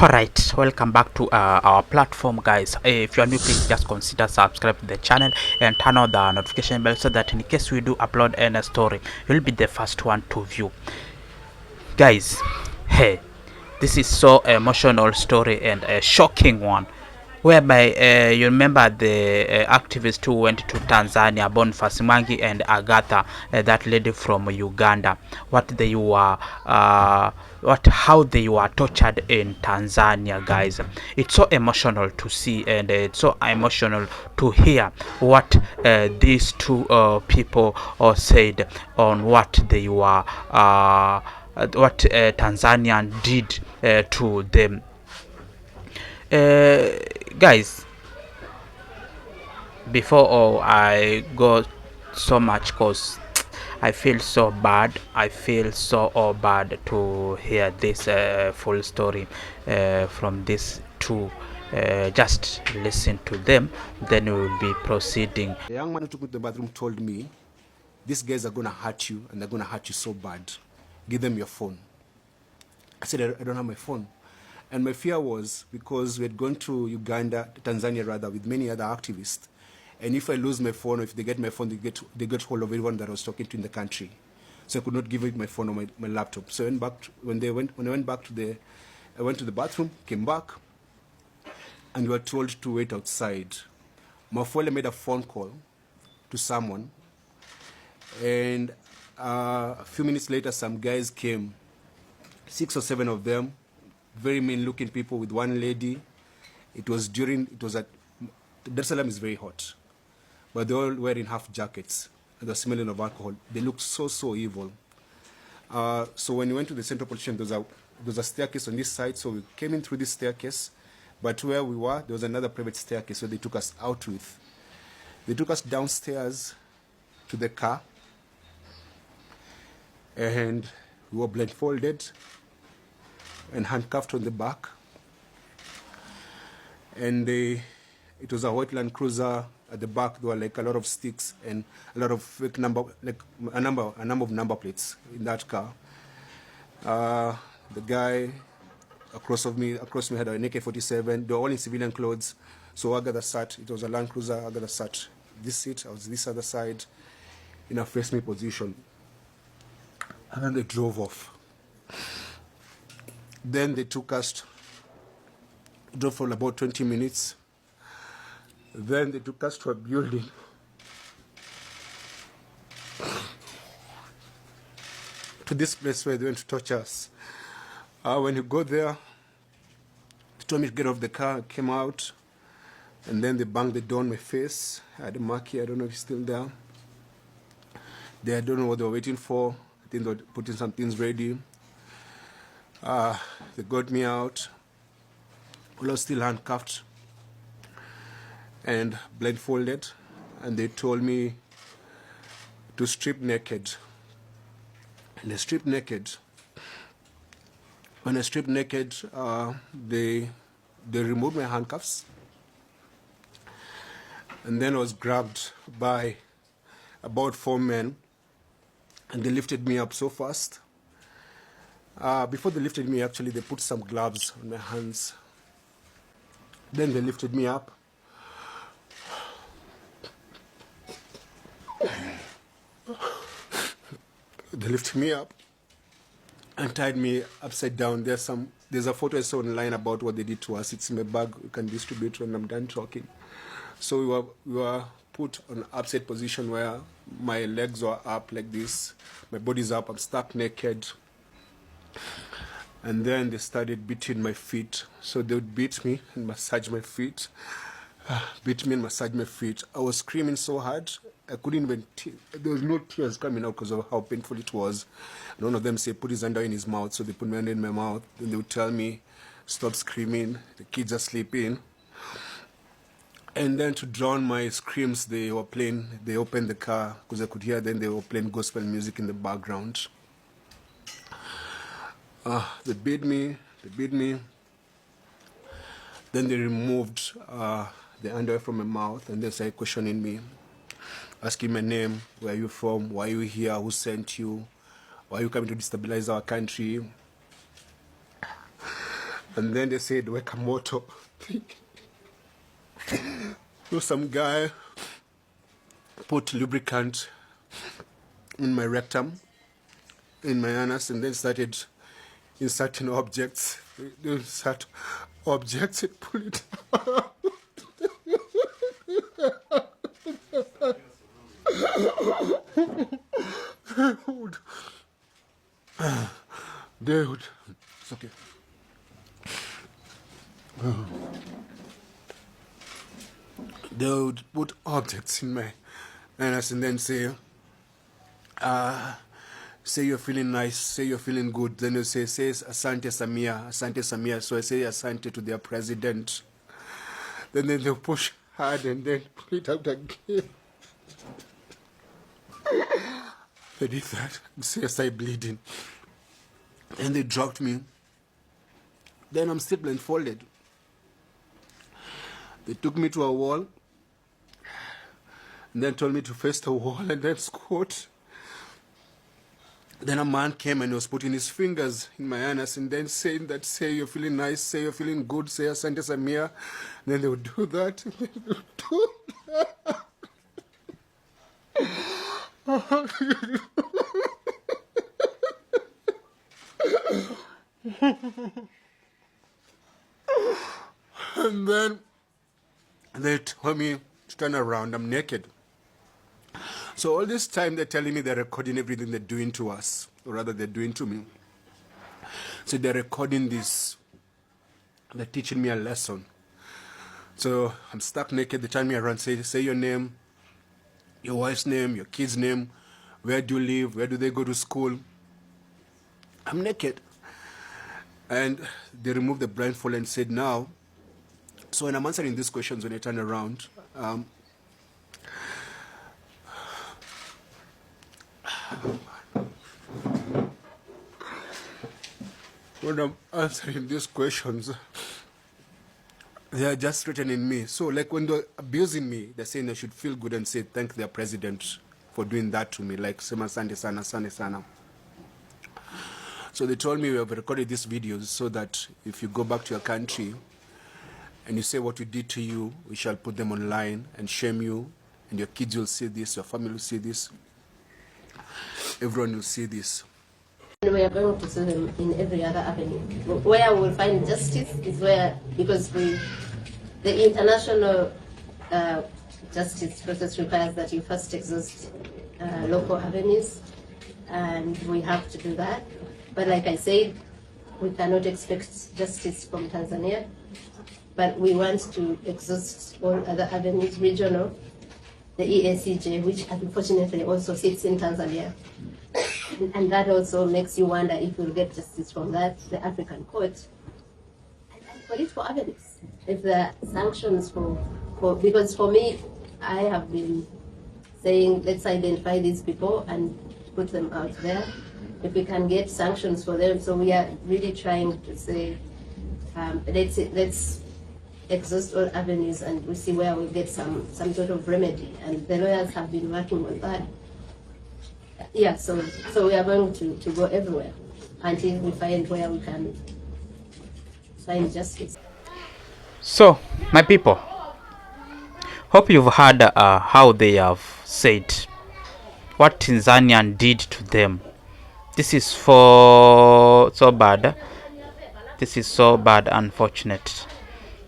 Alright, welcome back to our platform, guys. If you are new, please just consider subscribe to the channel and turn on the notification bell so that in case we do upload any story, you'll be the first one to view. Guys, hey, this is so emotional story and a shocking one, whereby you remember the activists who went to Tanzania, Boniface Mwangi and Agatha, that lady from Uganda, what they were how they were tortured in Tanzania, guys. It's so emotional to see, and it's so emotional to hear what these two people said on what they were what Tanzanian did to them. Guys, before I go so much, cause I feel so bad. I feel so bad to hear this full story from these two. Just listen to them, then we will be proceeding. The young man who took me to the bathroom told me, these guys are going to hurt you, and they're going to hurt you so bad. Give them your phone. I said, I don't have my phone. And my fear was, because we had gone to Uganda, Tanzania rather, with many other activists. And if I lose my phone, or if they get my phone, they get hold of everyone that I was talking to in the country. So I could not give it my phone or my laptop. So I went back when I went back to I went to the bathroom, came back, and we were told to wait outside. Mafole made a phone call to someone, and a few minutes later some guys came, 6 or 7 of them, very mean looking people, with one lady. It was at Dar es Salaam is very hot, but they were all wearing half jackets and the smelling of alcohol. They looked so evil. So when we went to the central police station, there was a staircase on this side, so we came in through this staircase. But where we were, there was another private staircase where they took us out with. They took us downstairs to the car, and we were blindfolded and handcuffed on the back. And it was a white Land Cruiser. At the back, there were like a lot of sticks and a lot of fake a number of number plates in that car. The guy across me had an AK-47. They were all in civilian clothes. So Agatha sat, it was a Land Cruiser, Agatha sat this seat, I was this other side, in a face me position. And then they drove off. Then they took us, drove for about 20 minutes. Then they took us to a building. To this place where they went to torture us. When you go there, they told me to get off the car. I came out, and then they banged the door on my face. I had a mark here, I don't know if it's still there. I don't know what they were waiting for. I think they were putting some things ready. They got me out. I was still handcuffed and blindfolded, and they told me to strip naked. And I stripped naked. When I stripped naked, they removed my handcuffs, and then I was grabbed by about 4 men, and they lifted me up so fast. Before they lifted me, actually, they put some gloves on my hands. Then they lifted me up. They lifted me up and tied me upside down. There's a photo I saw online about what they did to us. It's in my bag. You can distribute when I'm done talking. So we were put on upside position where my legs were up like this, my body's up, I'm stuck naked. And then they started beating my feet. So they would beat me and massage my feet. Beat me and massage my feet. I was screaming so hard, I couldn't even, there was no tears coming out because of how painful it was. And one of them said, put his hand in his mouth. So they put my hand in my mouth. Then they would tell me, stop screaming, the kids are sleeping. And then to drown my screams, they opened the car because I could hear them, they were playing gospel music in the background. They beat me. Then they removed the underwear from my mouth, and they started questioning me, asking my name, where are you from, why are you here, who sent you, why are you coming to destabilize our country. And then they said, Wekamoto. So some guy put lubricant in my rectum, in my anus, and then started inserting objects. They insert objects and pull it out. Dude, it's okay. They would put objects in my anus and then say you're feeling nice, say you're feeling good. Then you say Asante Samia, Asante Samia. So I say Asante to their president. Then they'll push hard and then pull it out again. They did that. Say I started bleeding. Then they dropped me. Then I'm still blindfolded. They took me to a wall and then told me to face the wall and then squat. Then a man came and was putting his fingers in my anus and then saying that, say you're feeling nice, say you're feeling good, say Asante Samia. And then they would do that. And then they would do that. And then they told me to turn around. I'm naked. So all this time they're telling me they're recording everything they're doing to us, or rather they're doing to me. So they're recording this. They're teaching me a lesson. So I'm stuck naked. They turn me around, say your name, your wife's name, your kid's name, where do you live, where do they go to school. I'm naked. And they removed the blindfold and said, now, so when I'm answering these questions, when I turn around, when I'm answering these questions, they are just threatening me. So like when they're abusing me, they're saying I should feel good and say thank their president for doing that to me, like Sema Sande Sana, Sande Sana. So they told me we have recorded these videos so that if you go back to your country and you say what we did to you, we shall put them online and shame you, and your kids will see this, your family will see this, everyone will see this. And we are going to sue them in every other avenue. Where we will find justice is where, because the international justice process requires that you first exhaust local avenues, and we have to do that. But like I said, we cannot expect justice from Tanzania, but we want to exhaust all other avenues, regional, the EACJ, which unfortunately also sits in Tanzania. And that also makes you wonder if we'll get justice from that, the African court, and political avenues. If there are sanctions because for me, I have been saying, let's identify these people and put them out there. If we can get sanctions for them, so we are really trying to say, let's exhaust all avenues and we see where we get some sort of remedy. And the lawyers have been working on that. Yeah, so we are going to go everywhere until we find where we can find justice. So, my people, hope you've heard how they have said what Tanzanian did to them. This is so bad. This is so bad, unfortunate.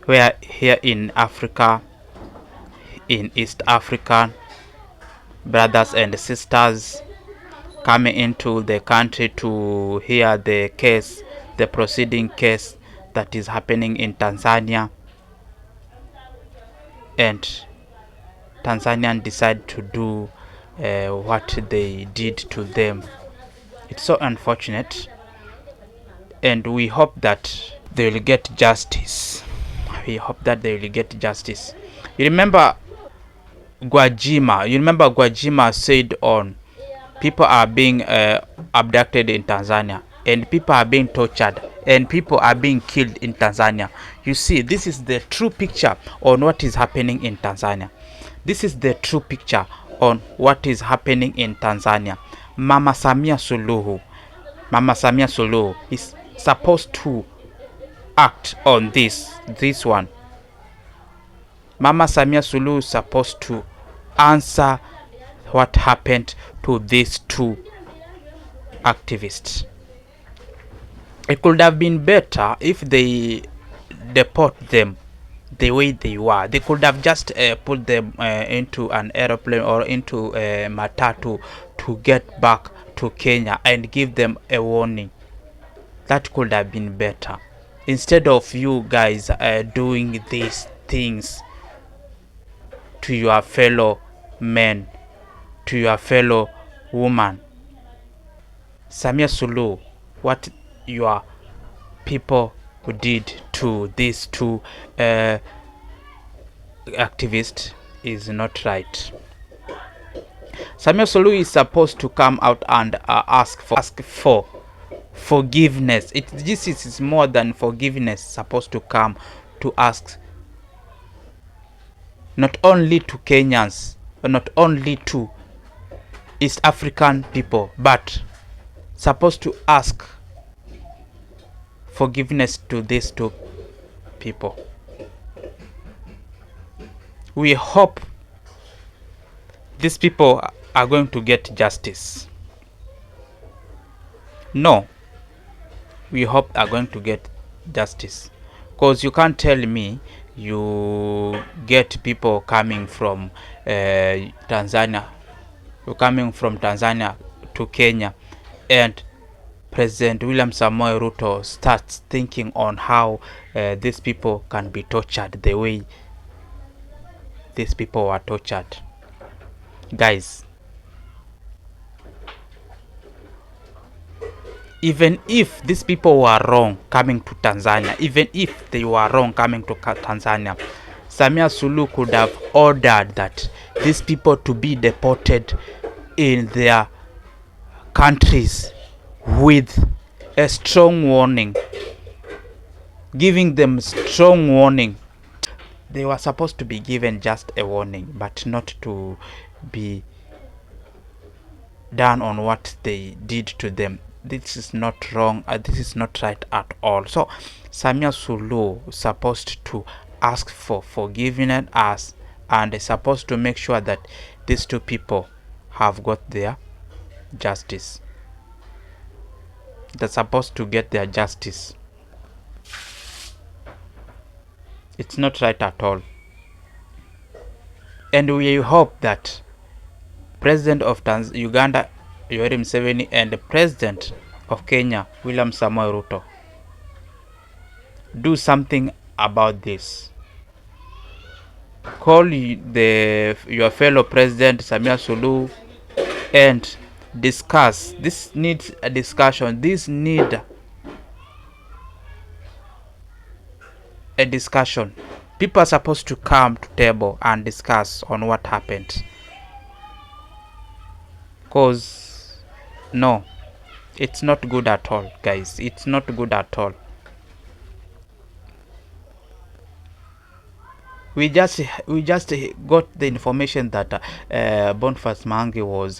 We are here in Africa, in East Africa, brothers and sisters coming into the country to hear the case, the proceeding case that is happening in Tanzania, and Tanzanians decide to do what they did to them. It's so unfortunate, and we hope that they will get justice. We hope that they will get justice. You remember Gwajima said on people are being abducted in Tanzania, and people are being tortured, and people are being killed in Tanzania. You see, this is the true picture on what is happening in Tanzania. This is the true picture on what is happening in Tanzania. Mama Samia Suluhu is supposed to act on this one. Mama Samia Suluhu is supposed to answer what happened to these two activists. It could have been better if they deport them the way they were. They could have just put them into an aeroplane or into a matatu to get back to Kenya and give them a warning. That could have been better, instead of you guys doing these things to your fellow men, to your fellow woman. Samia Suluhu, what your people did to these two activists is not right. Samia Suluhu is supposed to come out and ask for forgiveness. This is more than forgiveness. Supposed to come to ask not only to Kenyans, not only to East African people, but supposed to ask forgiveness to these two people. We hope these people are going to get justice. No, we hope are going to get justice, because you can't tell me you get people coming from Tanzania, to Kenya, and President William Samoei Ruto starts thinking on how these people can be tortured the way these people were tortured. Guys, even if these people were wrong coming to Tanzania, Samia Suluhu could have ordered that these people to be deported in their countries with a strong warning, giving them strong warning. They were supposed to be given just a warning, but not to be done on what they did to them. This is not wrong. This is not right at all. So Samia Suluhu is supposed to ask for forgiveness and is supposed to make sure that these two people have got their justice. They're supposed to get their justice. It's not right at all. And we hope that President of Uganda, Yoweri Museveni, and the President of Kenya, William Samoei Ruto, do something about this. Call your fellow President Samia Suluhu and discuss. This needs a discussion. This need a discussion. People are supposed to come to table and discuss on what happened. Because no, it's not good at all, guys. It's not good at all. We just got the information that Boniface Mwangi was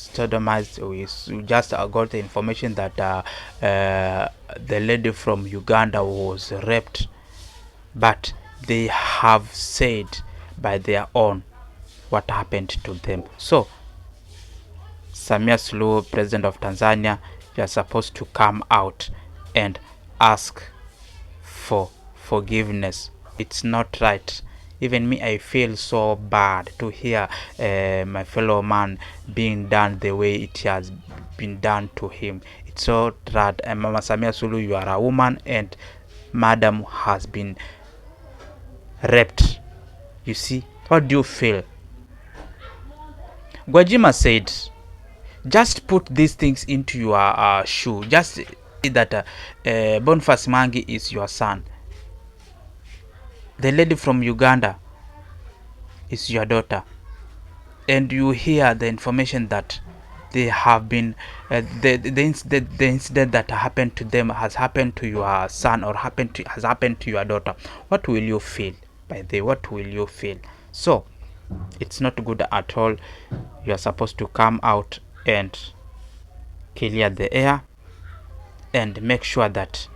sodomized. We just got the information that the lady from Uganda was raped, but they have said by their own what happened to them. So Samia Suluhu, President of Tanzania, you are supposed to come out and ask for forgiveness. It's not right. Even me, I feel so bad to hear my fellow man being done the way it has been done to him. It's so sad. Mama Samia Suluhu, you are a woman and madam has been raped. You see, what do you feel? Gwajima said, just put these things into your shoe. Just say that Boniface Mwangi is your son. The lady from Uganda is your daughter. And you hear the information that they have been, the incident that happened to them has happened to your son or has happened to your daughter. What will you feel? By the way, what will you feel? So it's not good at all. You are supposed to come out and clear the air and make sure that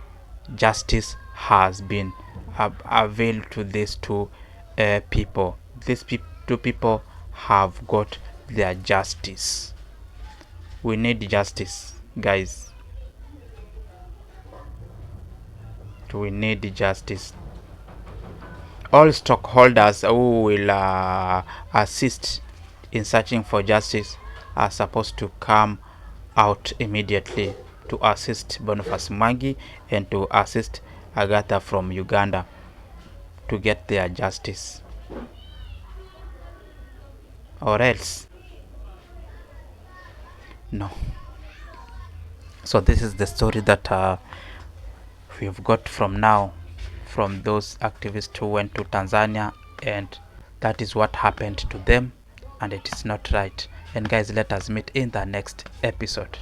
justice has been availed to these two people. These two people have got their justice. We need justice, guys. We need justice. All stockholders who will assist in searching for justice are supposed to come out immediately to assist Boniface Mwangi and to assist Agatha from Uganda to get their justice, or else no. So this is the story that we've got from now, from those activists who went to Tanzania, and that is what happened to them, and it is not right. And guys, let us meet in the next episode.